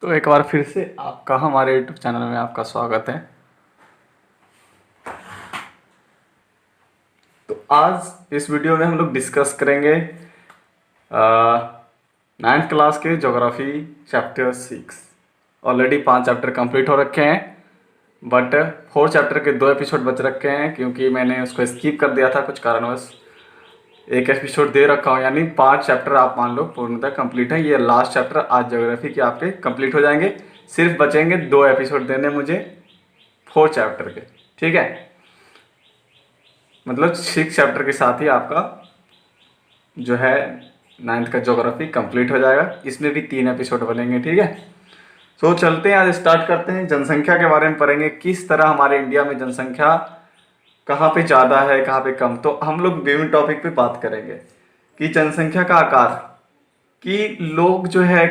तो एक बार फिर से आपका हमारे यूट्यूब चैनल में आपका स्वागत है। तो आज इस वीडियो में हम लोग डिस्कस करेंगे 9th क्लास के geography chapter 6। Already 5 chapter complete हो रखे हैं, बट 4 चैप्टर के 2 एपिसोड बच रखे हैं क्योंकि मैंने उसको स्किप कर दिया था कुछ कारणवश। एक एपिसोड दे रखा हूँ, यानी 5 चैप्टर आप मान लो पूर्णतः कंप्लीट है। ये लास्ट चैप्टर आज ज्योग्राफी के आपके कंप्लीट हो जाएंगे। सिर्फ बचेंगे 2 एपिसोड देने मुझे 4 चैप्टर के, ठीक है। मतलब 6 चैप्टर के साथ ही आपका जो है 9th का ज्योग्राफी कंप्लीट हो जाएगा। इसमें भी 3 एपिसोड बनेंगे, ठीक है। तो चलते हैं, आज स्टार्ट करते हैं। जनसंख्या के बारे में पढ़ेंगे, किस तरह हमारे इंडिया में जनसंख्या कहाँ पे ज़्यादा है कहाँ पे कम। तो हम लोग विभिन्न टॉपिक पे बात करेंगे कि जनसंख्या का आकार, कि लोग जो है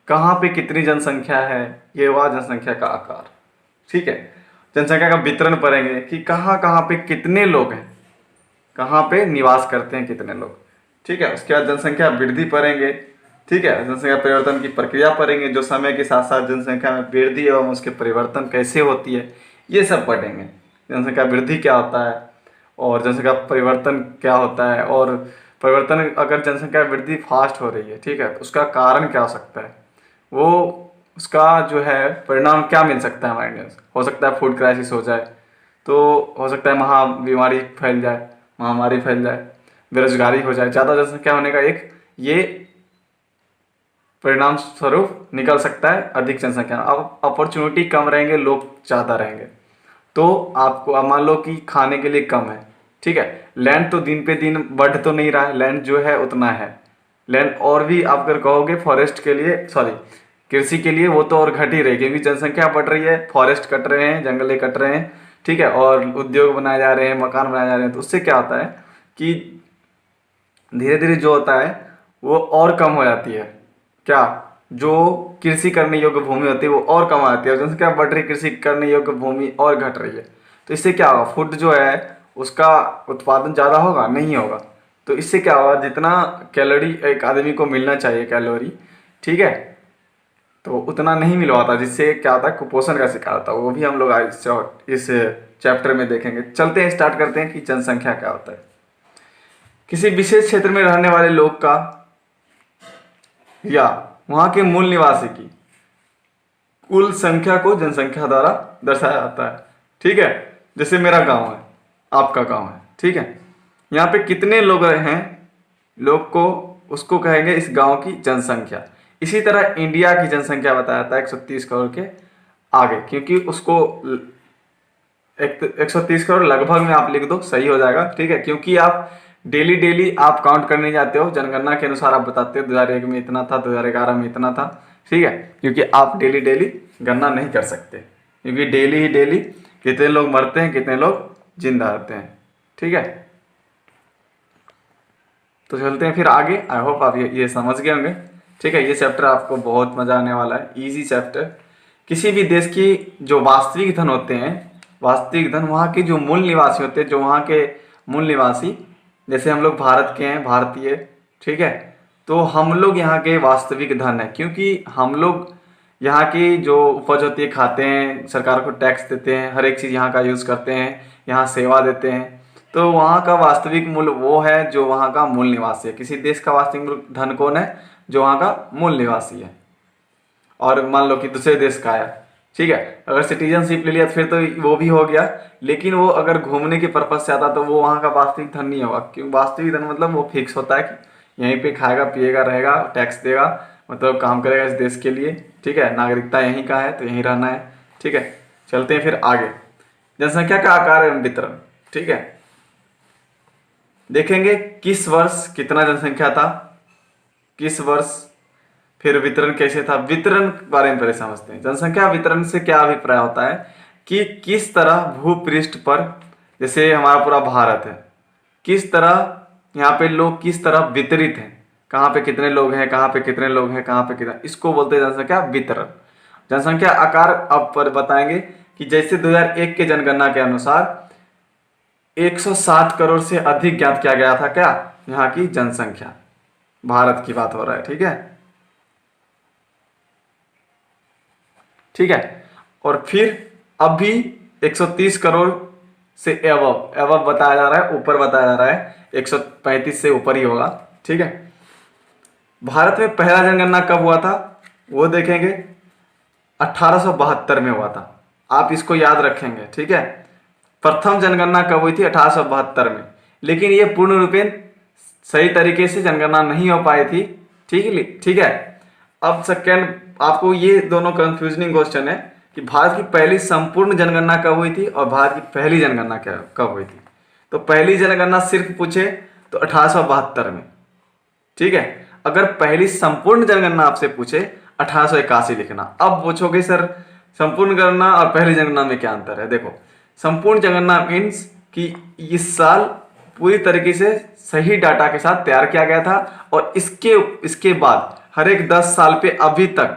कहाँ पे कितनी जनसंख्या है, ये हुआ जनसंख्या का आकार, ठीक है। जनसंख्या का वितरण पढ़ेंगे कि कहाँ कहाँ पे कितने लोग हैं, कहाँ पे निवास करते हैं कितने लोग, ठीक है। उसके बाद जनसंख्या वृद्धि पढ़ेंगे, ठीक है। जनसंख्या परिवर्तन की प्रक्रिया पढ़ेंगे, जो समय के साथ साथ जनसंख्या में वृद्धि एवं उसके परिवर्तन कैसे होती है, ये सब पढ़ेंगे। जनसंख्या वृद्धि क्या होता है और जनसंख्या परिवर्तन क्या होता है, और परिवर्तन अगर जनसंख्या वृद्धि फास्ट हो रही है, ठीक है, तो उसका कारण क्या हो सकता है, वो उसका जो है परिणाम क्या मिल सकता है हमारे इंडिया से। हो सकता है फूड क्राइसिस हो जाए, तो हो सकता है महा बीमारी फैल जाए, महामारी फैल जाए, बेरोजगारी हो जाए। ज़्यादा जनसंख्या होने का एक ये परिणाम स्वरूप निकल सकता है अधिक जनसंख्या। अब अपॉर्चुनिटी कम रहेंगे, लोग ज़्यादा रहेंगे, तो आपको अब मान लो कि खाने के लिए कम है, ठीक है। लैंड तो दिन पे दिन बढ़ तो नहीं रहा है, लैंड जो है उतना है। लैंड और भी आप अगर कहोगे फॉरेस्ट के लिए, सॉरी कृषि के लिए, वो तो और घट ही रही, क्योंकि जनसंख्या बढ़ रही है, फॉरेस्ट कट रहे हैं, जंगले कट रहे हैं, ठीक है, और उद्योग बनाए जा रहे हैं, मकान बनाए जा रहे हैं। तो उससे क्या होता है कि धीरे धीरे जो होता है वो और कम हो जाती है। क्या, जो कृषि करने योग्य भूमि होती है वो और कम आती है, जनसंख्या बढ़ रही, कृषि करने योग्य भूमि और घट रही है। तो इससे क्या होगा, फूड जो है उसका उत्पादन ज़्यादा होगा नहीं होगा। तो इससे क्या होगा, जितना कैलोरी एक आदमी को मिलना चाहिए कैलोरी, ठीक है, तो उतना नहीं मिल पाता, जिससे क्या होता है कुपोषण का शिकार होता है। वो भी हम लोग आज इस चैप्टर में देखेंगे। चलते हैं, स्टार्ट करते हैं कि जनसंख्या क्या होता है। किसी विशेष क्षेत्र में रहने वाले लोग का या वहां के मूल निवासी की कुल संख्या को जनसंख्या द्वारा दर्शाया जाता है, ठीक है। जैसे मेरा गांव है, आपका गांव है, ठीक है, यहाँ पे कितने लोग हैं, लोग को उसको कहेंगे इस गांव की जनसंख्या। इसी तरह इंडिया की जनसंख्या बताया जाता है 130 करोड़ के आगे, क्योंकि उसको 130 करोड़ लगभग में आप लिख दो, सही हो जाएगा, ठीक है। क्योंकि आप डेली डेली आप काउंट करने जाते हो, जनगणना के अनुसार आप बताते हो 2001 में इतना था, 2011 में इतना था, ठीक है। क्योंकि आप डेली डेली गणना नहीं कर सकते, क्योंकि डेली ही डेली कितने लोग मरते हैं, कितने लोग जिंदा रहते हैं, ठीक है। तो चलते हैं फिर आगे। आई होप आप ये समझ गए होंगे, ठीक है। ये चैप्टर आपको बहुत मजा आने वाला है, इजी चैप्टर। किसी भी देश की जो वास्तविक धन होते हैं, वास्तविक धन वहाँ के जो मूल निवासी होते हैं, जो वहाँ के मूल निवासी, जैसे हम लोग भारत के हैं, भारतीय, ठीक है, तो हम लोग यहाँ के वास्तविक धन है, क्योंकि हम लोग यहाँ की जो उपज होती है खाते हैं, सरकार को टैक्स देते हैं, हर एक चीज़ यहाँ का यूज़ करते हैं, यहाँ सेवा देते हैं। तो वहाँ का वास्तविक मूल्य वो है जो वहाँ का मूल निवासी है। किसी देश का वास्तविक धन कौन है, जो वहाँ का मूल निवासी है। और मान लो कि दूसरे देश का है, ठीक है, अगर सिटीजनशिप ले लिया तो फिर तो वो भी हो गया, लेकिन वो अगर घूमने के पर्पज से आता तो वो वहाँ का वास्तविक धन नहीं होगा। क्योंकि वास्तविक धन मतलब वो फिक्स होता है कि यहीं पे खाएगा पिएगा रहेगा, टैक्स देगा, मतलब काम करेगा इस देश के लिए, ठीक है, नागरिकता यहीं का है तो यहीं रहना है, ठीक है। चलते हैं फिर आगे। जनसंख्या का आकार एवं वितरण, ठीक है, देखेंगे किस वर्ष कितना जनसंख्या था, किस वर्ष, फिर वितरण कैसे था। वितरण के बारे में पहले समझते हैं। जनसंख्या वितरण से क्या अभिप्राय होता है कि किस तरह भूपृष्ठ पर, जैसे हमारा पूरा भारत है, किस तरह यहाँ पे लोग किस तरह वितरित हैं, कहाँ पे कितने लोग हैं, कहाँ पे कितने लोग हैं, कहाँ पे कितना, इसको बोलते हैं जनसंख्या वितरण। जनसंख्या आकार अब पर बताएंगे कि जैसे 2001 के जनगणना के अनुसार 160 करोड़ से अधिक ज्ञात किया गया था, क्या, यहाँ की जनसंख्या, भारत की बात हो रहा है, ठीक है। ठीक है। और फिर अब भी 130 करोड़ से एवब बताया जा रहा है, ऊपर बताया जा रहा है, 135 से ऊपर ही होगा, ठीक है। भारत में पहला जनगणना कब हुआ था वो देखेंगे, 1872 में हुआ था। आप इसको याद रखेंगे, ठीक है। प्रथम जनगणना कब हुई थी? 1872 में। लेकिन ये पूर्ण रूपेण सही तरीके से जनगणना नहीं हो पाई थी, ठीक है। अब सेकेंड, आपको ये दोनों कंफ्यूजनिंग क्वेश्चन है कि भारत की पहली संपूर्ण जनगणना कब हुई थी और भारत की पहली जनगणना कब हुई थी। तो पहली जनगणना सिर्फ पूछे तो 1872 में, ठीक है। अगर पहली संपूर्ण जनगणना आपसे पूछे 1881 लिखना। अब पूछोगे सर संपूर्ण गणना और पहली जनगणना में क्या अंतर है? देखो, संपूर्ण जनगणना मीन्स कि इस साल पूरी तरीके से सही डाटा के साथ तैयार किया गया था और इसके बाद हर एक 10 साल पे अभी तक,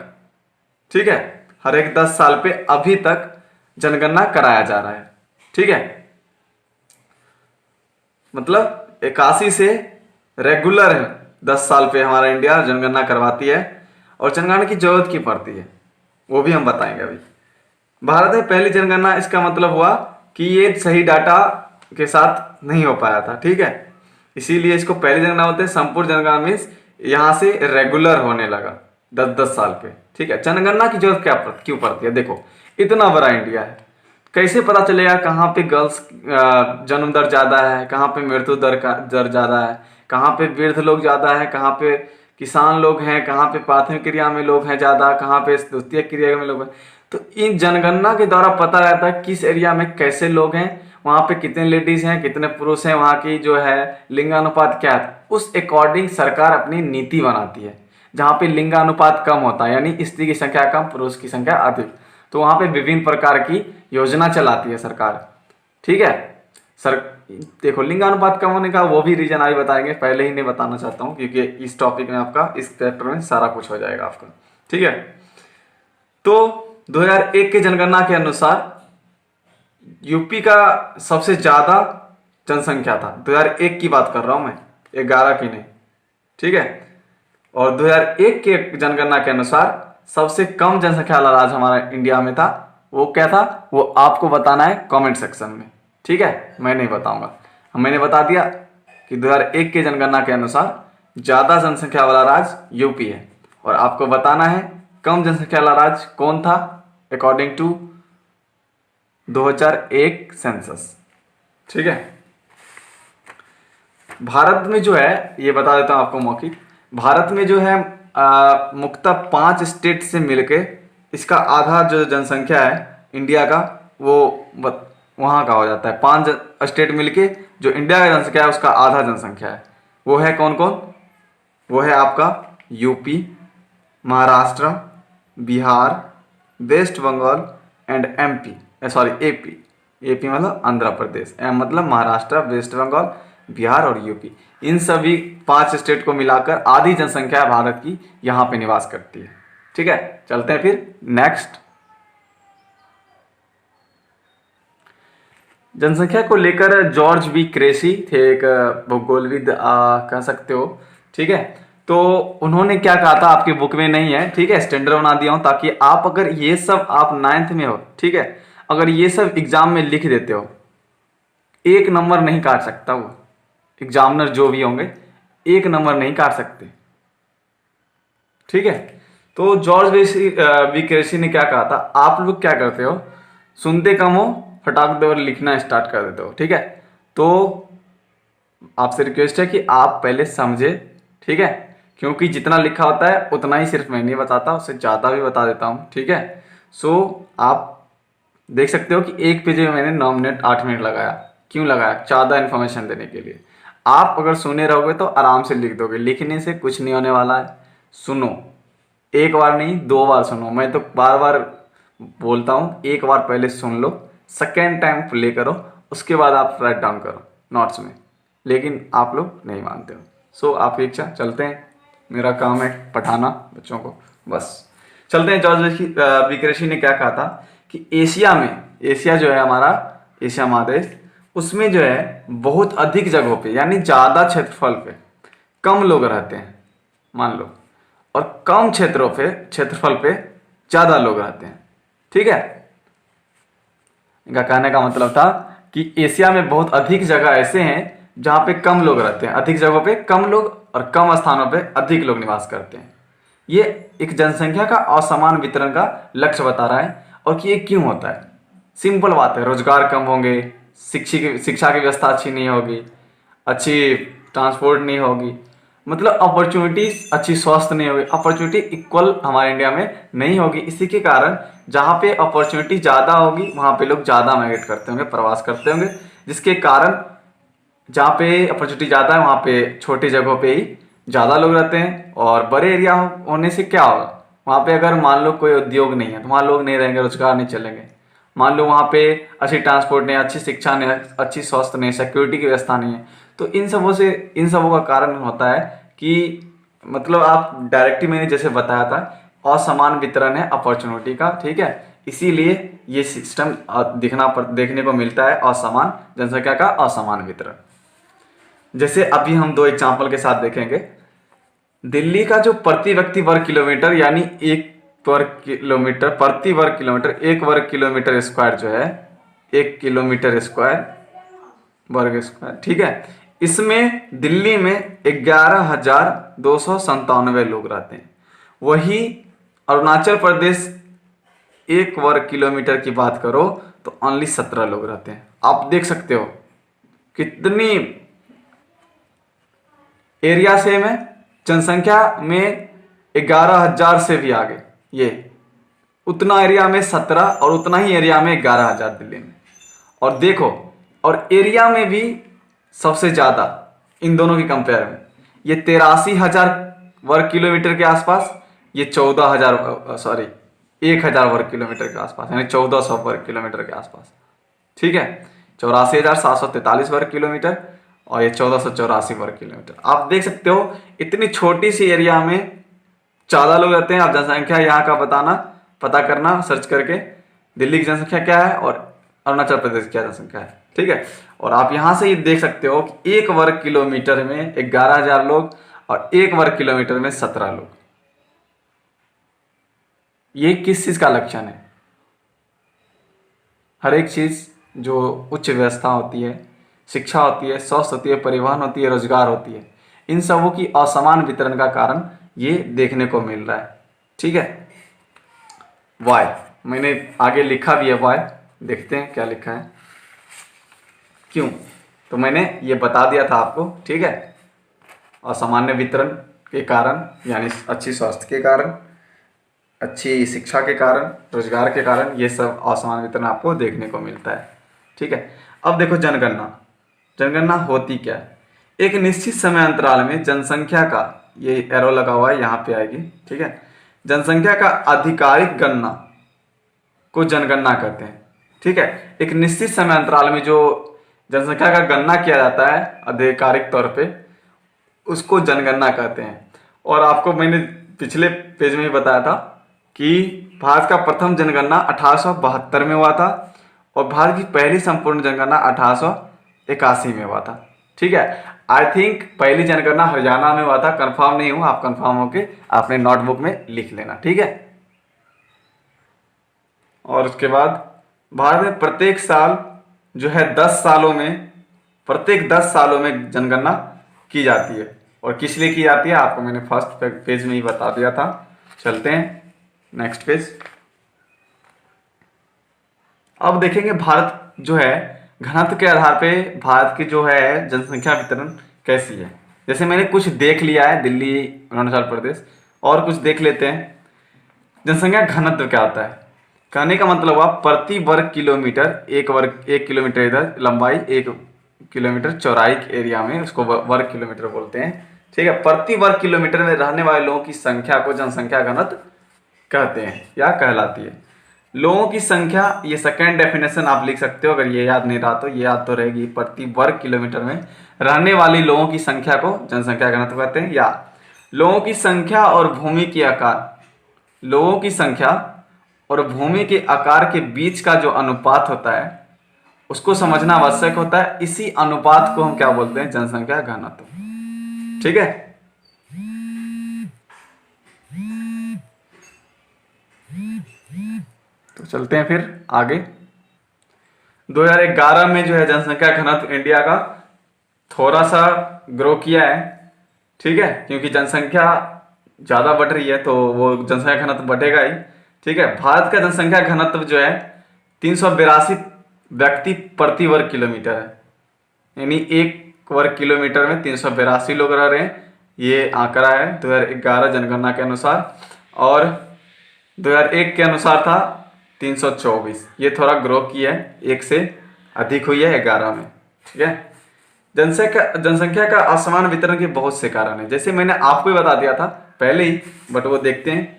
ठीक है, हर एक 10 साल पे अभी तक जनगणना कराया जा रहा है, ठीक है। मतलब 81 से रेगुलर है, 10 साल पे हमारा इंडिया जनगणना करवाती है। और जनगणना की जरूरत क्यों पड़ती है वो भी हम बताएंगे अभी। भारत में पहली जनगणना, इसका मतलब हुआ कि ये सही डाटा के साथ नहीं हो पाया था, ठीक है, इसीलिए इसको पहली जनगणना बोलते हैं। संपूर्ण जनगणना मीन्स यहां से रेगुलर होने लगा 10-10 साल पे, ठीक है। जनगणना की जरूरत क्यों पड़ती है? देखो, इतना बड़ा इंडिया है, कैसे पता चलेगा कहाँ पे गर्ल्स जन्म दर ज्यादा है, कहाँ पे मृत्यु दर ज्यादा है, कहाँ पे वृद्ध लोग ज्यादा है, कहाँ पे किसान लोग हैं, कहाँ पे प्राथमिक क्रिया में लोग हैं ज्यादा, कहाँ पे द्वितीय क्रिया में लोग हैं। तो इन जनगणना के द्वारा पता रहता है किस एरिया में कैसे लोग हैं, वहां पे कितने लेडीज हैं, कितने पुरुष हैं, वहां की जो है लिंगानुपात क्या है। उस अकॉर्डिंग सरकार अपनी नीति बनाती है। जहां पे लिंगानुपात कम होता है, यानी स्त्री की संख्या कम, पुरुष की संख्या अधिक, तो वहां पे विभिन्न प्रकार की योजना चलाती है सरकार, ठीक है। सर देखो, लिंगानुपात कम होने का वो भी रीजन अभी बताएंगे, पहले ही नहीं बताना चाहता हूं क्योंकि इस टॉपिक में आपका, इस चैप्टर में सारा कुछ हो जाएगा आपका, ठीक है। तो 2001 के जनगणना के अनुसार यूपी का सबसे ज्यादा जनसंख्या था। 2001 की बात कर रहा हूं मैं, 11 की नहीं, ठीक है। और 2001 के जनगणना के अनुसार सबसे कम जनसंख्या वाला राज्य हमारा इंडिया में था। वो क्या था वो आपको बताना है कमेंट सेक्शन में, ठीक है, मैं नहीं बताऊंगा। मैंने बता दिया कि 2001 के जनगणना के अनुसार ज्यादा जनसंख्या वाला राज्य यूपी है, और आपको बताना है कम जनसंख्या वाला राज्य कौन था अकॉर्डिंग टू 2001 सेंसस, ठीक है। भारत में जो है, ये बता देता हूं आपको मौखिक, भारत में जो है मुख्यतः 5 स्टेट से मिलके इसका आधा जो जनसंख्या है इंडिया का, वो वहां का हो जाता है। 5 स्टेट मिलके जो इंडिया का जनसंख्या है उसका आधा जनसंख्या है। वो है कौन कौन? वो है आपका UP, Maharashtra, Bihar, West Bengal and MP, sorry AP. AP मतलब आंध्र प्रदेश, एम मतलब महाराष्ट्र, वेस्ट बंगाल, बिहार और यूपी। इन सभी 5 स्टेट को मिलाकर आधी जनसंख्या भारत की यहां पे निवास करती है, ठीक है। चलते हैं फिर नेक्स्ट। जनसंख्या को लेकर जॉर्ज बी क्रेसी थे, एक भूगोलविद कह सकते हो, ठीक है। तो उन्होंने क्या कहा था, आपकी बुक में नहीं है, ठीक है, स्टैंडर्ड बना दिया हूं ताकि आप, अगर ये सब आप 9th में हो, ठीक है, अगर ये सब एग्जाम में लिख देते हो, 1 नंबर नहीं काट सकता वो एग्जामिनर, जो भी होंगे 1 नंबर नहीं काट सकते, ठीक है। तो जॉर्ज बी क्रेसी ने क्या कहा था, आप लोग क्या करते हो, सुनते कम हो, फटाक दे और लिखना स्टार्ट कर देते हो, ठीक है। तो आपसे रिक्वेस्ट है कि आप पहले समझे, ठीक है, क्योंकि जितना लिखा होता है उतना ही सिर्फ मैं नहीं बताता, उससे ज़्यादा भी बता देता हूँ, ठीक है। सो आप देख सकते हो कि एक पेज में मैंने 9 मिनट 8 मिनट लगाया। क्यों लगाया? ज़्यादा इन्फॉर्मेशन देने के लिए। आप अगर सुने रहोगे तो आराम से लिख दोगे, लिखने से कुछ नहीं होने वाला है। सुनो, 1 बार नहीं 2 बार सुनो, मैं तो बार बार बोलता हूँ, 1 बार पहले सुन लो, सेकेंड टाइम प्ले करो, उसके बाद आप राइट डाउन करो नोट्स में, लेकिन आप लोग नहीं मानते हो। सो आपकी इच्छा, चलते हैं, मेरा काम है पढ़ाना बच्चों को, बस चलते हैं। जॉर्ज बी क्रेसी ने क्या कहा था कि एशिया में, एशिया जो है हमारा एशिया महादेश, उसमें जो है बहुत अधिक जगहों पे, यानी ज़्यादा क्षेत्रफल पे कम लोग रहते हैं, मान लो, और कम क्षेत्रफल पे ज़्यादा लोग रहते हैं, ठीक है। इनका कहने का मतलब था कि एशिया में बहुत अधिक जगह ऐसे हैं जहाँ पे कम लोग रहते हैं, अधिक जगहों पे कम लोग और कम स्थानों पे अधिक लोग निवास करते हैं। ये एक जनसंख्या का असमान वितरण का लक्ष्य बता रहा है। और कि ये क्यों होता है, सिंपल बात है, रोजगार कम होंगे, शिक्षा की व्यवस्था अच्छी नहीं होगी, अच्छी ट्रांसपोर्ट नहीं होगी, मतलब अपॉर्चुनिटीज अच्छी स्वास्थ्य नहीं होगी, अपॉर्चुनिटी इक्वल हमारे इंडिया में नहीं होगी। इसी के कारण जहाँ पे अपॉर्चुनिटी ज़्यादा होगी वहाँ पे लोग ज़्यादा माइग्रेट करते होंगे, प्रवास करते होंगे, जिसके कारण जहाँ पे अपॉर्चुनिटी ज़्यादा है वहाँ पे छोटी जगहों पे ही ज़्यादा लोग रहते हैं। और बड़े एरिया होने से क्या होगा, वहाँ पे अगर मान लो कोई उद्योग नहीं है तो वहाँ लोग नहीं रहेंगे, रोजगार नहीं चलेंगे। मान लो वहाँ पे अच्छी ट्रांसपोर्ट नहीं, अच्छी शिक्षा नहीं, अच्छी स्वास्थ्य नहीं, सिक्योरिटी की व्यवस्था नहीं है, तो इन सबों का कारण होता है कि मतलब आप डायरेक्टली मैंने जैसे बताया था असमान वितरण है अपॉर्चुनिटी का, ठीक है। इसीलिए ये सिस्टम देखने को मिलता है, असमान जनसंख्या का असमान वितरण। जैसे अभी हम दो एग्जांपल के साथ देखेंगे। दिल्ली का जो प्रति व्यक्ति वर्ग किलोमीटर यानी एक वर्ग किलोमीटर प्रति वर्ग किलोमीटर, एक वर्ग किलोमीटर स्क्वायर जो है, एक किलोमीटर स्क्वायर वर्ग स्क्वायर, ठीक है, इसमें दिल्ली में 11,297 लोग रहते हैं। वही अरुणाचल प्रदेश एक वर्ग किलोमीटर की बात करो तो ओनली 17 लोग रहते हैं। आप देख सकते हो कितनी एरिया सेम है, जनसंख्या में 11,000 से भी आगे, ये उतना एरिया में 17 और उतना ही एरिया में 11,000 दिल्ली में। और देखो, और एरिया में भी सबसे ज्यादा इन दोनों की कंपेयर में ये 83,000 वर्ग किलोमीटर के आसपास, ये 14,000 सॉरी 1,000 वर्ग किलोमीटर के आसपास, यानी 1,400 वर्ग किलोमीटर के आसपास, ठीक है। 84,743 वर्ग किलोमीटर और ये 1,484 वर्ग किलोमीटर। आप देख सकते हो इतनी छोटी सी एरिया में ज्यादा लोग रहते हैं। आप जनसंख्या यहाँ का पता करना सर्च करके, दिल्ली की जनसंख्या क्या है और अरुणाचल प्रदेश की क्या जनसंख्या है, ठीक है। और आप यहां से ये देख सकते हो कि एक वर्ग किलोमीटर में 11,000 लोग और एक वर्ग किलोमीटर में 17 लोग। ये किस चीज का लक्षण है? हर एक चीज जो उच्च व्यवस्था होती है, शिक्षा होती है, स्वास्थ्य होती है, परिवहन होती है, रोजगार होती है, इन सबों की असमान वितरण का कारण ये देखने को मिल रहा है, ठीक है। वाई मैंने आगे लिखा भी है, वाई देखते हैं क्या लिखा है, क्यों, तो मैंने ये बता दिया था आपको, ठीक है। असामान्य वितरण के कारण यानी अच्छी स्वास्थ्य के कारण, अच्छी शिक्षा के कारण, रोजगार के कारण ये सब असमान वितरण आपको देखने को मिलता है, ठीक है। अब देखो जनगणना होती क्या है। एक निश्चित समय अंतराल में जनसंख्या का, ये एरो लगा हुआ है यहाँ पे आएगी, ठीक है, जनसंख्या का आधिकारिक गणना को जनगणना कहते हैं, ठीक है। एक निश्चित समय अंतराल में जो जनसंख्या का गणना किया जाता है आधिकारिक तौर पे, उसको जनगणना कहते हैं। और आपको मैंने पिछले पेज में ही बताया था कि भारत का प्रथम जनगणना 1872 में हुआ था और भारत की पहली संपूर्ण जनगणना 1881 में हुआ था, ठीक है। आई थिंक पहली जनगणना हरियाणा में हुआ था, कंफर्म नहीं हूं, आप कंफर्म होके अपने नोटबुक में लिख लेना, ठीक है। और उसके बाद भारत में प्रत्येक साल जो है 10 सालों में जनगणना की जाती है। और किस लिए की जाती है आपको मैंने फर्स्ट पेज में ही बता दिया था। चलते हैं नेक्स्ट पेज। अब देखेंगे भारत जो है घनत्व के आधार पे भारत की जो है जनसंख्या वितरण कैसी है। जैसे मैंने कुछ देख लिया है, दिल्ली, अरुणाचल प्रदेश, और कुछ देख लेते हैं। जनसंख्या घनत्व क्या होता है, कहने का मतलब हुआ प्रति वर्ग किलोमीटर, एक किलोमीटर इधर लंबाई, 1 किलोमीटर चौड़ाई के एरिया में उसको वर्ग किलोमीटर बोलते हैं, ठीक है। प्रति वर्ग किलोमीटर में रहने वाले लोगों की संख्या को जनसंख्या घनत्व कहते हैं या कहलाती है। लोगों की संख्या, ये सेकेंड डेफिनेशन आप लिख सकते हो, अगर ये याद नहीं रहा तो ये याद तो रहेगी, प्रति वर्ग किलोमीटर में रहने वाली लोगों की संख्या को जनसंख्या घनत्व कहते हैं। या लोगों की संख्या और भूमि के आकार, लोगों की संख्या और भूमि के आकार के बीच का जो अनुपात होता है उसको समझना आवश्यक होता है। इसी अनुपात को हम क्या बोलते हैं, जनसंख्या घनत्व, ठीक है। तो चलते हैं फिर आगे। 2011 में जो है जनसंख्या घनत्व इंडिया का थोड़ा सा ग्रो किया है, ठीक है, क्योंकि जनसंख्या ज़्यादा बढ़ रही है तो वो जनसंख्या घनत्व बढ़ेगा ही, ठीक है। भारत का जनसंख्या घनत्व जो है 382 व्यक्ति प्रति वर्ग किलोमीटर है, यानी एक वर्ग किलोमीटर में 382 लोग रह रहे हैं। ये आंकड़ा है 2011 जनगणना के अनुसार, और 2001 के अनुसार था 324। ये थोड़ा ग्रो किया है, एक से अधिक हुई है 11 में, ठीक है। जनसंख्या का असमान वितरण के बहुत से कारण हैं, जैसे मैंने आपको ही बता दिया था पहले ही, बट वो देखते हैं।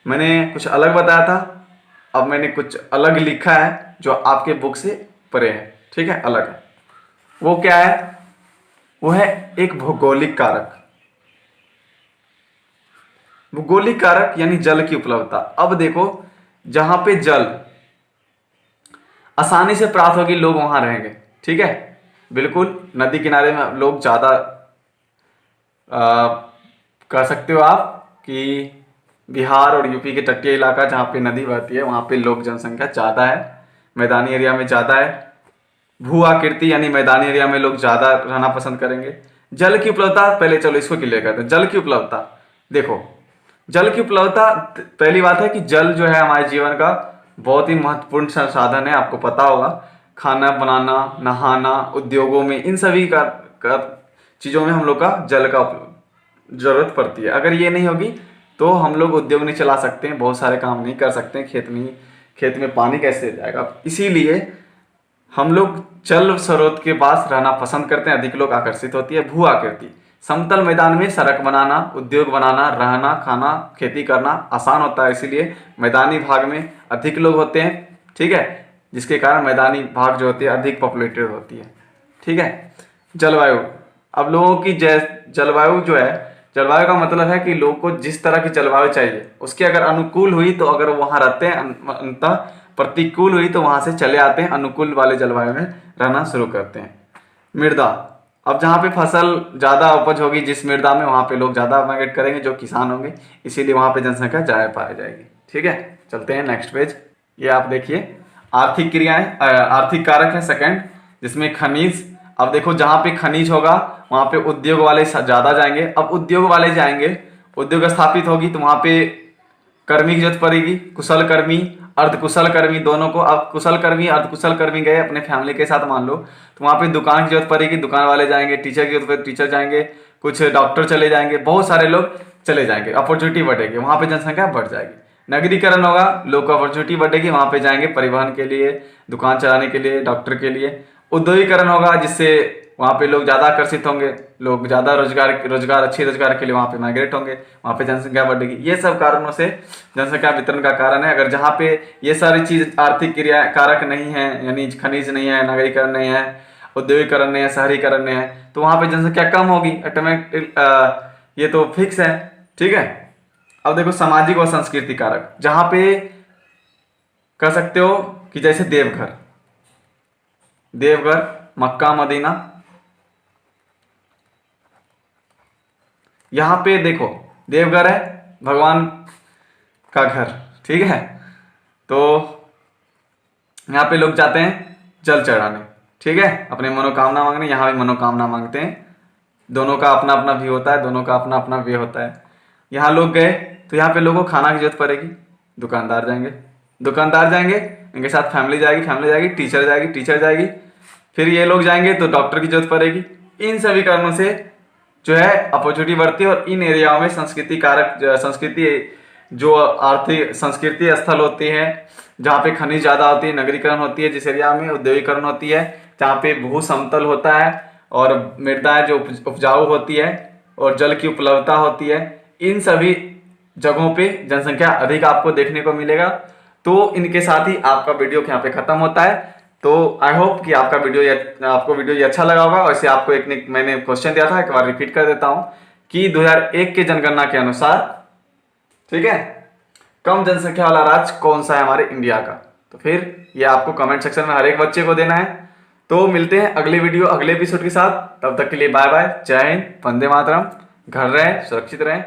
मैंने कुछ अलग बताया था, अब मैंने कुछ अलग लिखा है जो आपके बुक से परे है, ठीक है, अलग है। वो क्या है? वो है एक भौगोलिक कारक। भौगोलिक कारक यानी जल की उपलब्धता। अब देखो, जहां पे जल आसानी से प्राप्त होगी लोग वहां रहेंगे, ठीक है, बिल्कुल। नदी किनारे में लोग ज्यादा कर सकते हो आप कि बिहार और यूपी के तटीय इलाका जहाँ पे नदी बहती है वहाँ पे लोग जनसंख्या ज़्यादा है, मैदानी एरिया में ज़्यादा है। भू आकृति यानी मैदानी एरिया में लोग ज़्यादा रहना पसंद करेंगे। जल की उपलब्धता, पहले चलो इसको क्लियर करते हैं। जल की उपलब्धता, देखो जल की उपलब्धता, पहली बात है कि जल जो है हमारे जीवन का बहुत ही महत्वपूर्ण संसाधन है, आपको पता होगा। खाना बनाना, नहाना, उद्योगों में, इन सभी का चीज़ों में हम लोग का जल का जरूरत पड़ती है। अगर ये नहीं होगी तो हम लोग उद्योग नहीं चला सकते हैं, बहुत सारे काम नहीं कर सकते हैं, खेत में पानी कैसे जाएगा। इसीलिए हम लोग जल स्रोत के पास रहना पसंद करते हैं, अधिक लोग आकर्षित होती है। भू आकृति, समतल मैदान में सड़क बनाना, उद्योग बनाना, रहना, खाना, खेती करना आसान होता है, इसीलिए मैदानी भाग में अधिक लोग होते हैं, ठीक है, जिसके कारण मैदानी भाग जो होती है अधिक पॉपुलेटेड होती है, ठीक है। जलवायु, अब लोगों की जलवायु जो है, जलवायु का मतलब है कि लोगों को जिस तरह की जलवायु चाहिए उसके अगर अनुकूल हुई तो अगर वहां रहते हैं, अंततः प्रतिकूल हुई तो वहां से चले आते हैं, अनुकूल वाले जलवायु में रहना शुरू करते हैं। मृदा, अब जहाँ पे फसल ज़्यादा उपज होगी जिस मृदा में, वहाँ पे लोग ज़्यादा माइग्रेट करेंगे जो किसान होंगे, इसीलिए वहाँ पे जनसंख्या ज़्यादा पाई जाएगी, ठीक है। चलते हैं नेक्स्ट पेज। ये आप देखिए, आर्थिक क्रियाएं, आर्थिक कारक है सेकंड, जिसमें खनिज। अब देखो जहाँ पे खनिज होगा वहाँ पे उद्योग वाले ज़्यादा जाएंगे। अब उद्योग वाले जाएंगे, उद्योग स्थापित होगी तो वहाँ पे कर्मी की जरूरत पड़ेगी, कुशल कर्मी, अर्धकुशल कर्मी, दोनों को। अब कुशल कर्मी, अर्धकुशल कर्मी गए अपने फैमिली के साथ मान लो, तो वहाँ पे दुकान की जरूरत पड़ेगी, दुकान वाले जाएंगे। टीचर की जरूरत पड़ेगी, टीचर जाएंगे। कुछ डॉक्टर चले जाएंगे, बहुत सारे लोग चले जाएंगे, अपॉर्चुनिटी बढ़ेगी, वहाँ पे जनसंख्या बढ़ जाएगी। नगरीकरण होगा, लोग को अपॉर्चुनिटी बढ़ेगी, वहाँ पे जाएंगे परिवहन के लिए, दुकान चलाने के लिए, डॉक्टर के लिए। उद्योगीकरण होगा, जिससे वहाँ पे लोग ज़्यादा आकर्षित होंगे, लोग ज़्यादा रोजगार अच्छे रोजगार के लिए वहाँ पे माइग्रेट होंगे, वहाँ पे जनसंख्या बढ़ेगी। ये सब कारणों से जनसंख्या वितरण का कारण है। अगर जहाँ पे ये सारी चीज आर्थिक क्रिया कारक नहीं है, यानी खनिज नहीं है, नगरीकरण नहीं है, औद्योगिकरण नहीं है, शहरीकरण नहीं है, तो वहाँ पे जनसंख्या कम होगी ऑटोमेटिक, ये तो फिक्स है, ठीक है। अब देखो सामाजिक और संस्कृति कारक, जहाँ पे कह सकते हो कि जैसे देवघर, मक्का, मदीना, यहाँ पे देखो देवघर है भगवान का घर, ठीक है, तो यहाँ पे लोग जाते हैं जल चढ़ाने, ठीक है, अपने मनोकामना मांगने। यहाँ भी मनोकामना मांगते हैं, दोनों का अपना अपना भी होता है, दोनों का अपना अपना वे होता है। यहाँ लोग गए तो यहाँ पे लोगों को खाना की जरूरत पड़ेगी, दुकानदार जाएंगे, इनके साथ फैमिली जाएगी, टीचर जाएगी, फिर ये लोग जाएंगे तो डॉक्टर की जरूरत पड़ेगी। इन सभी कारणों से जो है अपॉर्चुनिटी बढ़ती है। और इन एरियाओं में संस्कृति जो आर्थिक संस्कृति स्थल होती है, जहाँ पे खनिज ज़्यादा होती है, नगरीकरण होती है, जिस एरिया में औद्योगिकरण होती है, जहाँ पे भू समतल होता है और मृदाएं जो उपजाऊ होती है और जल की उपलब्धता होती है, इन सभी जगहों पे जनसंख्या अधिक आपको देखने को मिलेगा। तो इनके साथ ही आपका वीडियो यहाँ पे खत्म होता है। तो आई होप कि आपको वीडियो ये अच्छा लगा होगा। वैसे आपको एक मैंने क्वेश्चन दिया था, एक बार रिपीट कर देता हूँ कि 2001 के जनगणना के अनुसार, ठीक है, कम जनसंख्या वाला राज्य कौन सा है हमारे इंडिया का। तो फिर ये आपको कमेंट सेक्शन में हर एक बच्चे को देना है। तो मिलते हैं अगले वीडियो, अगले एपिसोड के साथ। तब तक के लिए बाय बाय, जय हिंद, वंदे मातरम, घर रहें, सुरक्षित रहें।